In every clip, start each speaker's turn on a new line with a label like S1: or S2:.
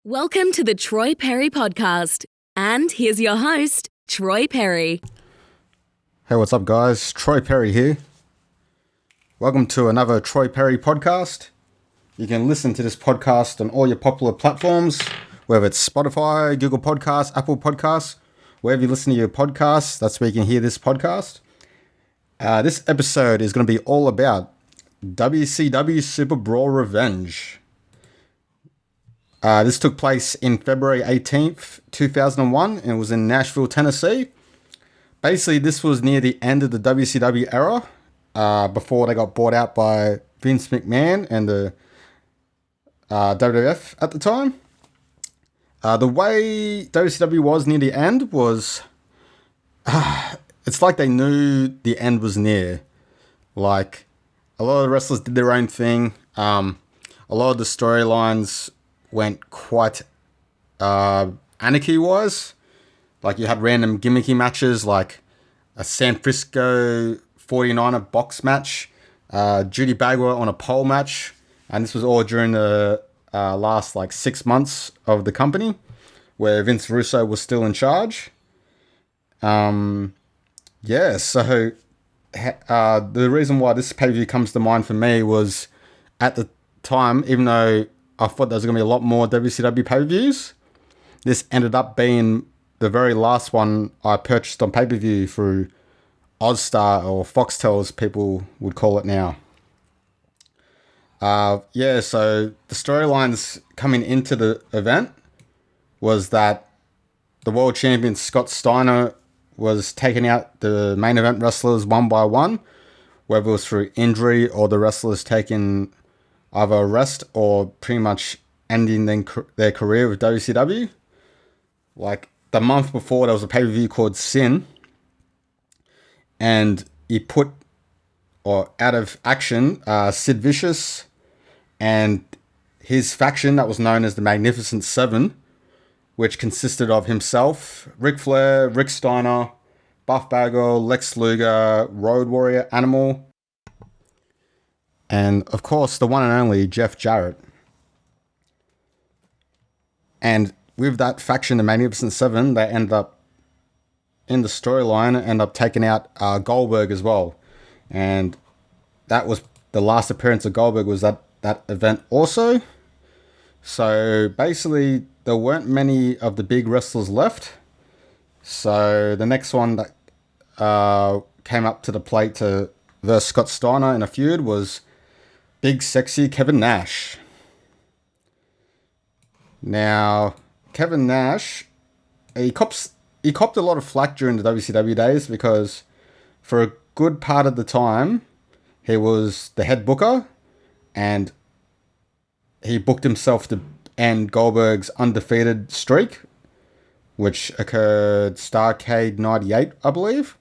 S1: Welcome to the Troy Perry Podcast. And here's your host, Troy Perry.
S2: Hey, what's up, guys? Troy Perry here. Welcome to another Troy Perry Podcast. You can listen to this podcast on all your popular platforms, whether it's Spotify, Google Podcasts, Apple Podcasts, wherever you listen to your podcasts, that's where you can hear this podcast. This episode is going to be all about WCW Superbrawl Revenge. This took place in February 18th, 2001, and it was in Nashville, Tennessee. Basically, this was near the end of the WCW era, before they got bought out by Vince McMahon and the WWF at the time. The way WCW was near the end was, it's like they knew the end was near. Like, a lot of the wrestlers did their own thing. A lot of the storylines went quite anarchy-wise. Like, you had random gimmicky matches, like a San Francisco 49er box match, Judy Bagwell on a pole match, and this was all during the last, 6 months of the company, where Vince Russo was still in charge. So the reason why this pay-per-view comes to mind for me was, at the time, even though I thought there was going to be a lot more WCW pay-per-views, this ended up being the very last one I purchased on pay-per-view through OzStar, or Foxtel as people would call it now. So the storylines coming into the event was that the world champion Scott Steiner was taking out the main event wrestlers one by one, whether it was through injury or the wrestlers taking either a rest or pretty much ending their career with WCW. Like, the month before, there was a pay-per-view called Sin, and he put out of action Sid Vicious and his faction that was known as the Magnificent Seven, which consisted of himself, Ric Flair, Rick Steiner, Buff Bagwell, Lex Luger, Road Warrior Animal, and of course the one and only Jeff Jarrett. And with that faction, the Magnificent Seven, they end up in the storyline, taking out Goldberg as well. And that was the last appearance of Goldberg, was that event also. So basically, there weren't many of the big wrestlers left. So the next one that came up to the plate to verse Scott Steiner in a feud was Big Sexy Kevin Nash. Now, Kevin Nash, he copped a lot of flack during the WCW days because for a good part of the time, he was the head booker, and he booked himself to end Goldberg's undefeated streak, which occurred Starrcade 98, I believe.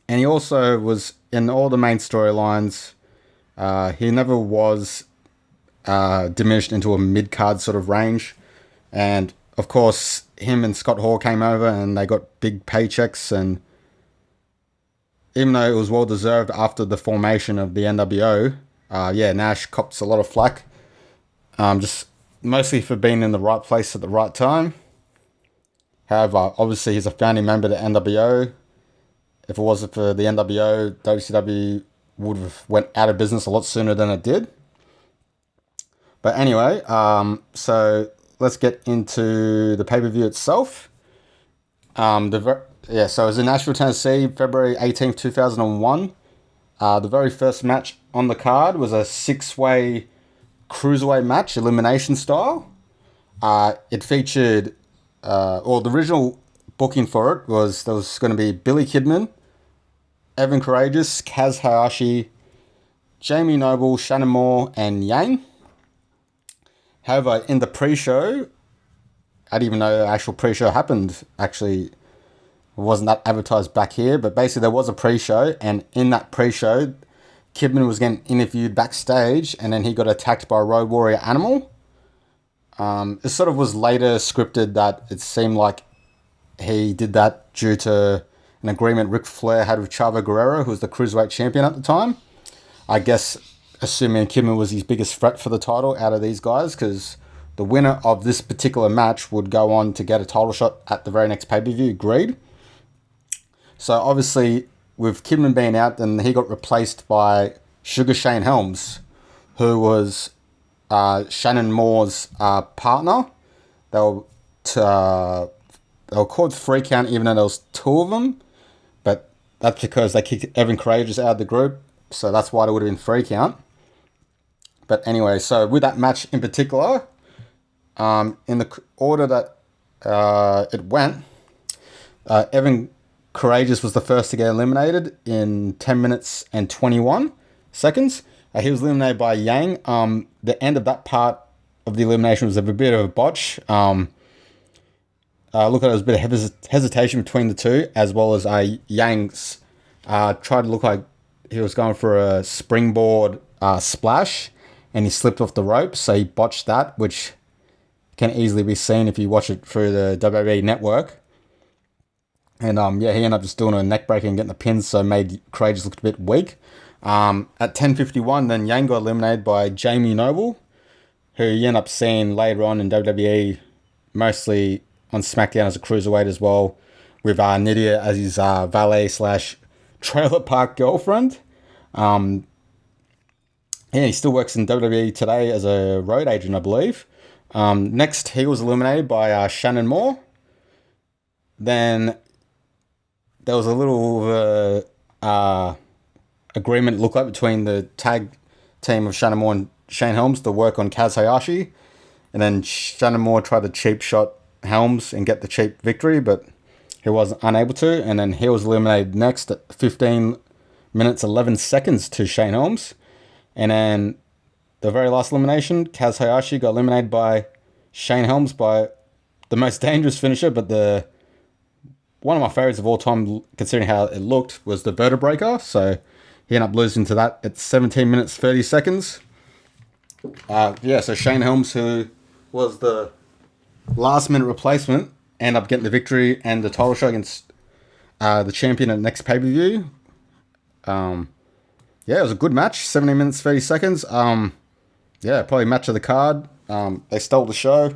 S2: And he also was in all the main storylines. He never was diminished into a mid-card sort of range. And, of course, him and Scott Hall came over and they got big paychecks. And even though it was well-deserved after the formation of the NWO, Nash cops a lot of flack. Just mostly for being in the right place at the right time. However, obviously, he's a founding member of the NWO. If it wasn't for the NWO, WCW would have went out of business a lot sooner than it did. But anyway, so let's get into the pay-per-view itself. So it was in Nashville, Tennessee, February 18th, 2001. The very first match on the card was a 6-way cruiserweight match, elimination style. It featured, the original booking for it was, there was going to be Billy Kidman, Evan Courageous, Kaz Hayashi, Jamie Noble, Shannon Moore, and Yang. However, in the pre-show, I didn't even know the actual pre-show happened. Actually, it wasn't that advertised back here, but basically there was a pre-show, and in that pre-show, Kidman was getting interviewed backstage, and then he got attacked by a Road Warrior Animal. It sort of was later scripted that it seemed like he did that due to an agreement Ric Flair had with Chavo Guerrero, who was the Cruiserweight champion at the time. I guess assuming Kidman was his biggest threat for the title out of these guys, because the winner of this particular match would go on to get a title shot at the very next pay-per-view. Agreed? So obviously, with Kidman being out, then he got replaced by Sugar Shane Helms, who was Shannon Moore's partner. They were called 3 count, even though there was 2 of them. But that's because they kicked Evan Courageous out of the group, so that's why it would have been 3 count. But anyway, so with that match in particular, in the order that it went, Evan Courageous was the first to get eliminated in 10 minutes and 21 seconds. He was eliminated by Yang. The end of that part of the elimination was a bit of a botch. Look at it, there was a bit of hesitation between the two, as well as Yang's tried to look like he was going for a springboard splash, and he slipped off the rope, so he botched that, which can easily be seen if you watch it through the WWE network. And he ended up just doing a neck breaker and getting the pins, so made Courageous look a bit weak. At 10:51, then Yang got eliminated by Jamie Noble, who you end up seeing later on in WWE, mostly on SmackDown as a cruiserweight as well, with Nydia as his valet / trailer park girlfriend. He still works in WWE today as a road agent, I believe. Next, he was eliminated by Shannon Moore. Then there was a little agreement, looked like, between the tag team of Shannon Moore and Shane Helms to work on Kaz Hayashi. And then Shannon Moore tried to cheap shot Helms and get the cheap victory, but he was unable to. And then he was eliminated next at 15 minutes 11 seconds to Shane Helms. And then the very last elimination, Kaz Hayashi got eliminated by Shane Helms by the most dangerous finisher, but one of my favorites of all time, considering how it looked, was the Vertebreaker. So he ended up losing to that at 17 minutes 30 seconds. So Shane Helms, who was the last minute replacement, ended up getting the victory and the title shot against the champion at the next pay-per-view. It was a good match, 17 minutes 30 seconds. Probably match of the card. They stole the show.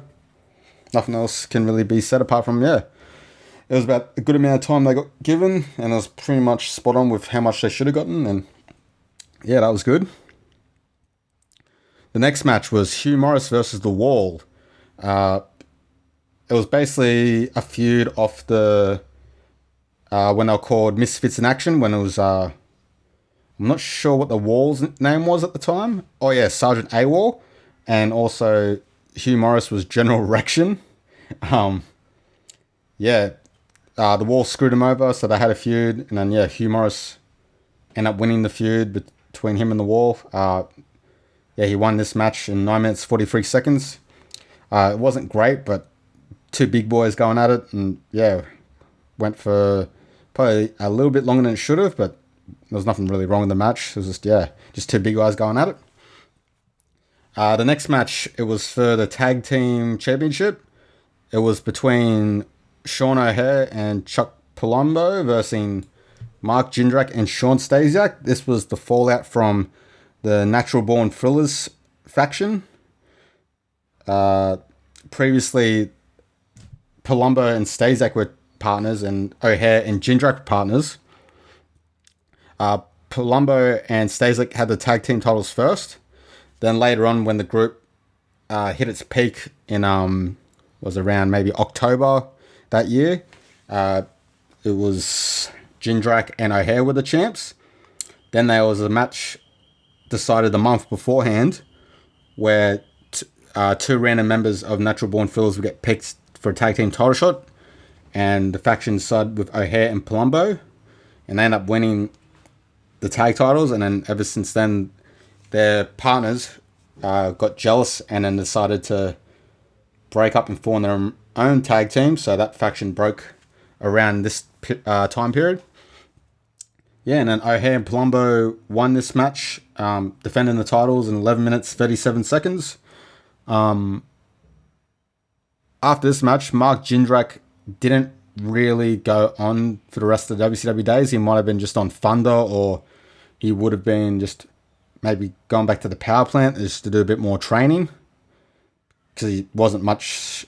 S2: Nothing else can really be said apart from, it was about a good amount of time they got given, and it was pretty much spot on with how much they should have gotten, and that was good. The next match was Hugh Morris versus The Wall. It was basically a feud off the when they were called Misfits in Action, when it was I'm not sure what The Wall's name was at the time. Oh yeah, Sergeant AWOL, and also Hugh Morris was General Rection. The Wall screwed him over, so they had a feud, and then Hugh Morris ended up winning the feud between him and The Wall. He won this match in 9 minutes 43 seconds. It wasn't great, but two big boys going at it, and went for probably a little bit longer than it should have, but there was nothing really wrong with the match. It was just two big guys going at it. The next match, it was for the Tag Team Championship. It was between Sean O'Haire and Chuck Palumbo versus Mark Jindrak and Sean Stasiak. This was the fallout from the Natural Born Thrillers faction. Previously, Palumbo and Stasiak were partners, and O'Haire and Jindrak were partners. Palumbo and Stasiak had the tag team titles first. Then later on, when the group hit its peak in was around maybe October that year, it was Jindrak and O'Haire were the champs. Then there was a match decided a month beforehand where two random members of Natural Born Thrillers would get picked for a tag team title shot, and the faction sided with O'Haire and Palumbo, and they ended up winning the tag titles. And then ever since then, their partners got jealous and then decided to break up and form their own tag team. So that faction broke around this time period. And then O'Haire and Palumbo won this match, defending the titles in 11 minutes 37 seconds. After this match, Mark Jindrak didn't really go on for the rest of the WCW days. He might have been just on Thunder, or he would have been just maybe going back to the power plant just to do a bit more training. because he wasn't much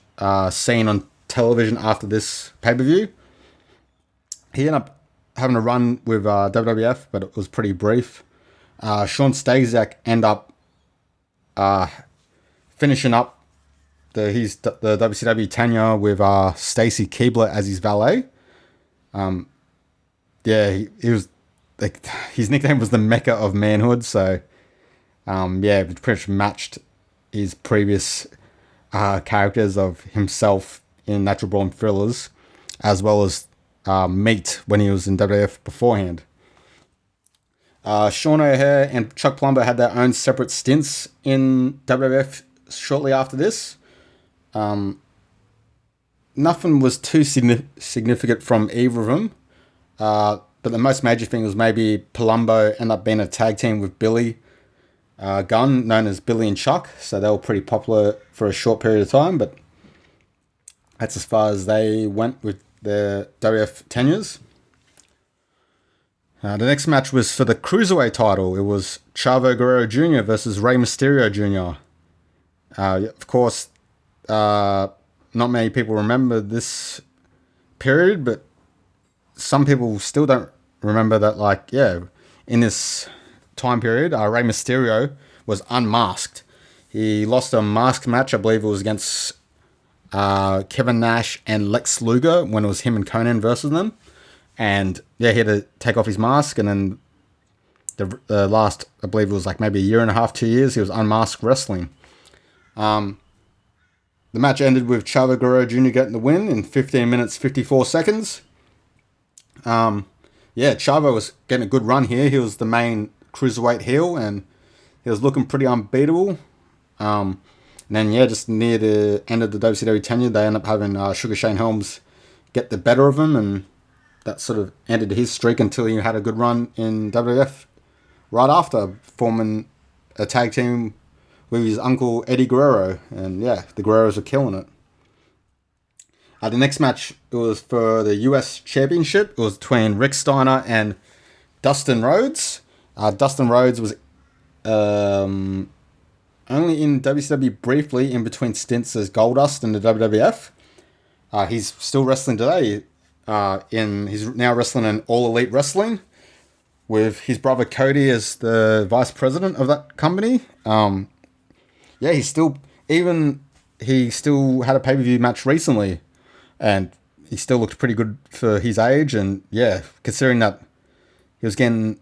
S2: seen on television after this pay-per-view. He ended up having a run with WWF, but it was pretty brief. Sean Stasiak ended up finishing up the WCW tenure with Stacy Keibler as his valet. He was like, his nickname was the Mecca of Manhood, so it pretty much matched his previous characters of himself in Natural Born Thrillers, as well as Meat when he was in WWF beforehand. Sean O'Haire and Chuck Palumbo had their own separate stints in WWF shortly after this. Nothing was too significant from either of them. But the most major thing was maybe Palumbo ended up being a tag team with Billy Gunn, known as Billy and Chuck. So they were pretty popular for a short period of time, but that's as far as they went with their WF tenures. The next match was for the Cruiserweight title. It was Chavo Guerrero Jr. versus Rey Mysterio Jr. Of course, not many people remember this period, but some people still don't remember that, in this time period, Rey Mysterio was unmasked. He lost a masked match, I believe it was against Kevin Nash and Lex Luger when it was him and Conan versus them. And he had to take off his mask, and then the last, I believe it was maybe a year and a half, 2 years, he was unmasked wrestling. The match ended with Chavo Guerrero Jr. getting the win in 15 minutes, 54 seconds. Chavo was getting a good run here. He was the main cruiserweight heel, and he was looking pretty unbeatable. And then, just near the end of the WCW tenure, they ended up having Sugar Shane Helms get the better of him, and that sort of ended his streak until he had a good run in WWF right after, forming a tag team with his uncle Eddie Guerrero. And the Guerreros are killing it. The next match, it was for the US Championship. It was between Rick Steiner and Dustin Rhodes. Dustin Rhodes was only in WCW briefly in between stints as Goldust in the WWF. He's still wrestling today. He's now wrestling in All Elite Wrestling with his brother Cody as the vice president of that company. He still had a pay-per-view match recently, and he still looked pretty good for his age. And considering that he was getting,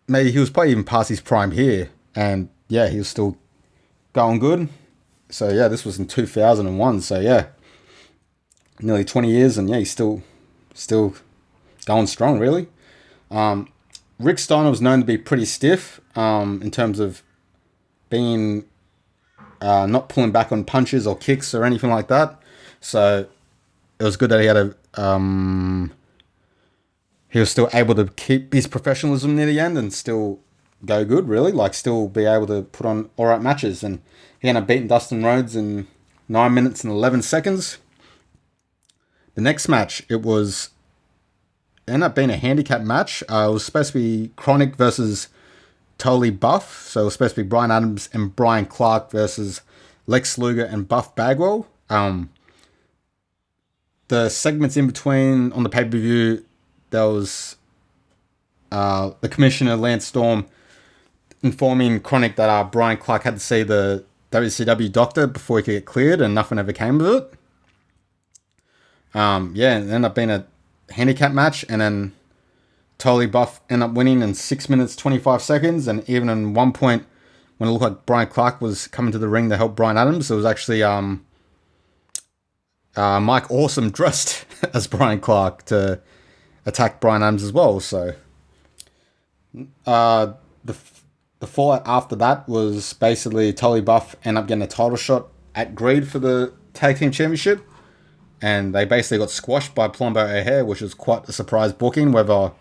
S2: maybe he was probably even past his prime here, and he was still going good. So this was in 2001. So nearly 20 years, and he's still going strong, really. Rick Steiner was known to be pretty stiff in terms of being not pulling back on punches or kicks or anything like that. So it was good that he had he was still able to keep his professionalism near the end and still go good, really. Still be able to put on all right matches. And he ended up beating Dustin Rhodes in 9 minutes and 11 seconds. The next match, it ended up being a handicap match. It was supposed to be Chronic versus Totally Buff. So it was supposed to be Bryan Adams and Brian Clark versus Lex Luger and Buff Bagwell. The segments in between on the pay-per-view, there was the commissioner, Lance Storm, informing Chronic that Brian Clark had to see the WCW doctor before he could get cleared, and nothing ever came of it. It ended up being a handicap match, and then Totally Buff ended up winning in 6 minutes, 25 seconds, and even in one point, when it looked like Brian Clark was coming to the ring to help Bryan Adams, it was actually Mike Awesome dressed as Brian Clark to attack Bryan Adams as well. So the fallout after that was basically Totally Buff ended up getting a title shot at Greed for the Tag Team Championship. And they basically got squashed by Palumbo O'Haire, which was quite a surprise booking, whether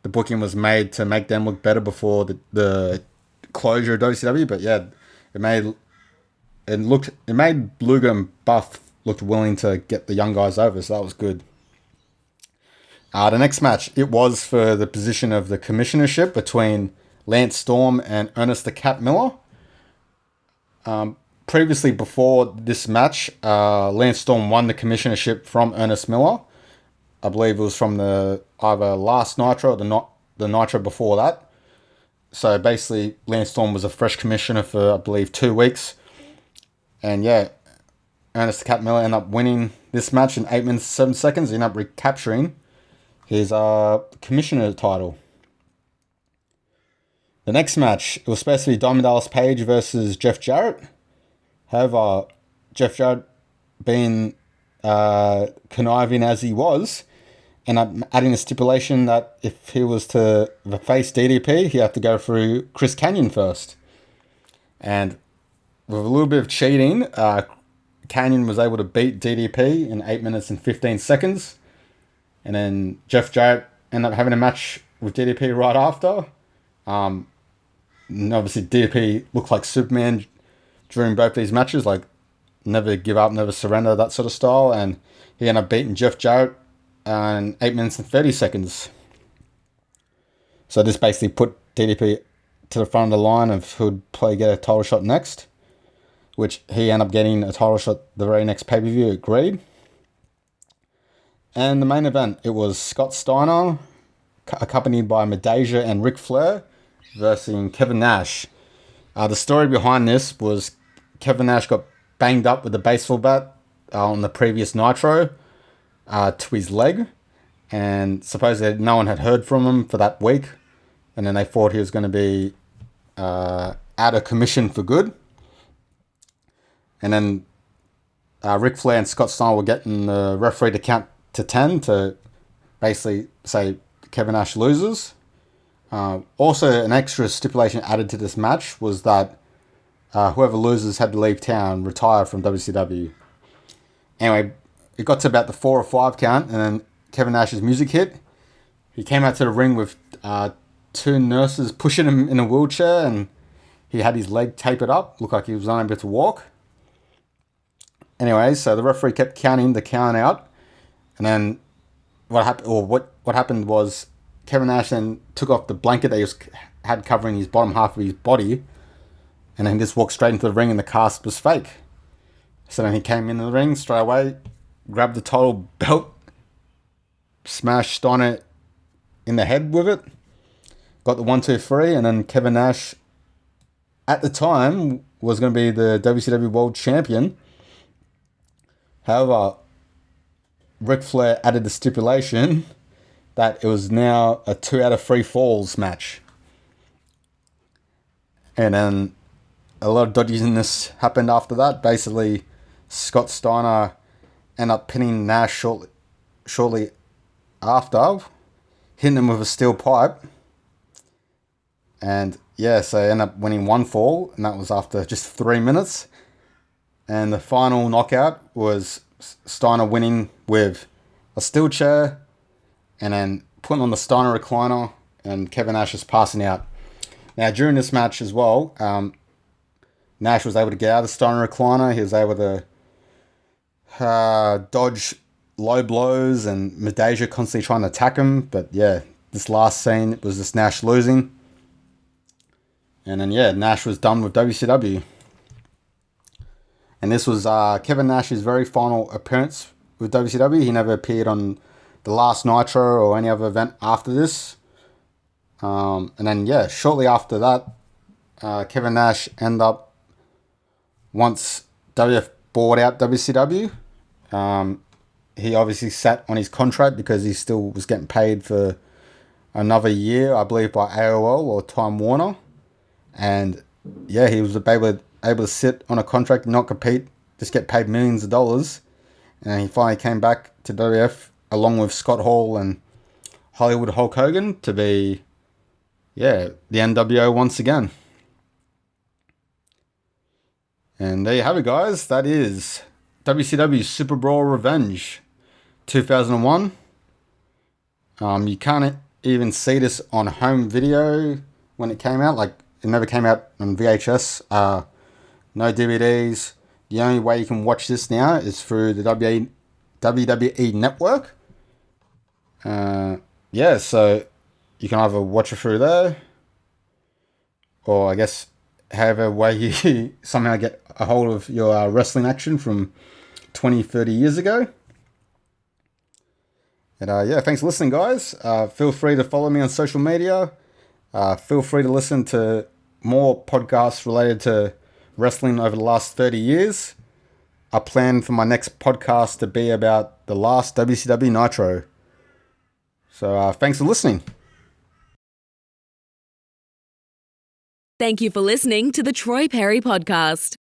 S2: the booking was made to make them look better before the closure of WCW. But it made Luger and Buff look willing to get the young guys over, so that was good. The next match, it was for the position of the commissionership between Lance Storm and Ernest the Cat Miller. previously, before this match, Lance Storm won the commissionership from Ernest Miller. I believe it was from the either last Nitro or the Nitro before that. So basically, Lance Storm was a fresh commissioner for, I believe, 2 weeks. And yeah, Ernest the Cat Miller ended up winning this match in 8 minutes 7 seconds. He ended up recapturing his commissioner title. The next match, it was supposed to be Diamond Dallas Page versus Jeff Jarrett. However, Jeff Jarrett, being conniving as he was, ended up adding a stipulation that if he was to face DDP, he had to go through Chris Kanyon first. And with a little bit of cheating, Kanyon was able to beat DDP in 8 minutes and 15 seconds. And then Jeff Jarrett ended up having a match with DDP right after. And obviously, DDP looked like Superman during both these matches, like never give up, never surrender, that sort of style. And he ended up beating Jeff Jarrett in 8 minutes and 30 seconds. So this basically put DDP to the front of the line of who would probably get a title shot next, which he ended up getting a title shot the very next pay-per-view, agreed. And the main event, it was Scott Steiner, accompanied by Medeja and Ric Flair, versus Kevin Nash. The story behind this was Kevin Nash got banged up with a baseball bat on the previous Nitro to his leg, and supposedly no one had heard from him for that week, and then they thought he was going to be out of commission for good. And then Ric Flair and Scott Steiner were getting the referee to count to 10 to basically say Kevin Nash loses. Also, an extra stipulation added to this match was that whoever loses had to leave town, retire from WCW. Anyway, it got to about the 4 or 5 count, and then Kevin Nash's music hit. He came out to the ring with 2 nurses pushing him in a wheelchair, and he had his leg taped up. Looked like he was unable to walk. Anyway, so the referee kept counting the count out, and then what happened was Kevin Nash then took off the blanket that he had covering his bottom half of his body, and then just walked straight into the ring, and the cast was fake. So then he came into the ring straight away, grabbed the title belt, smashed Steiner in the head with it, got the 1, 2, 3, and then Kevin Nash, at the time, was going to be the WCW World Champion. However, Ric Flair added the stipulation that it was now a 2 out of 3 falls match. And then a lot of dodginess happened after that. Basically, Scott Steiner ended up pinning Nash shortly after, hitting him with a steel pipe. And yeah, so he ended up winning 1 fall, and that was after just 3 minutes. And the final knockout was Steiner winning with a steel chair, and then putting on the Steiner recliner, and Kevin Nash is passing out. Now, during this match as well, Nash was able to get out of the Steiner recliner. He was able to dodge low blows, and Medeja constantly trying to attack him. But yeah, this last scene was just Nash losing. And then yeah, Nash was done with WCW. And this was Kevin Nash's very final appearance with WCW. He never appeared on the last Nitro or any other event after this. And then, yeah, shortly after that, Kevin Nash ended up, once WF bought out WCW, he obviously sat on his contract because he still was getting paid for another year, I believe, by AOL or Time Warner. And yeah, he was able to sit on a contract, not compete, just get paid millions of dollars. And he finally came back to WF along with Scott Hall and Hollywood Hulk Hogan to be, yeah, the NWO once again. And there you have it, guys. That is WCW Superbrawl Revenge 2001. You can't even see this on home video when it came out. Like, it never came out on VHS. No DVDs. The only way you can watch this now is through the WWE Network. Yeah, so you can either watch it through there, or I guess however way you somehow get a hold of your wrestling action from 20, 30 years ago. And yeah, thanks for listening, guys. Feel free to follow me on social media. Feel free to listen to more podcasts related to wrestling over the last 30 years. I plan for my next podcast to be about the last WCW Nitro. So thanks for listening.
S1: Thank you for listening to the Troy Perry Podcast.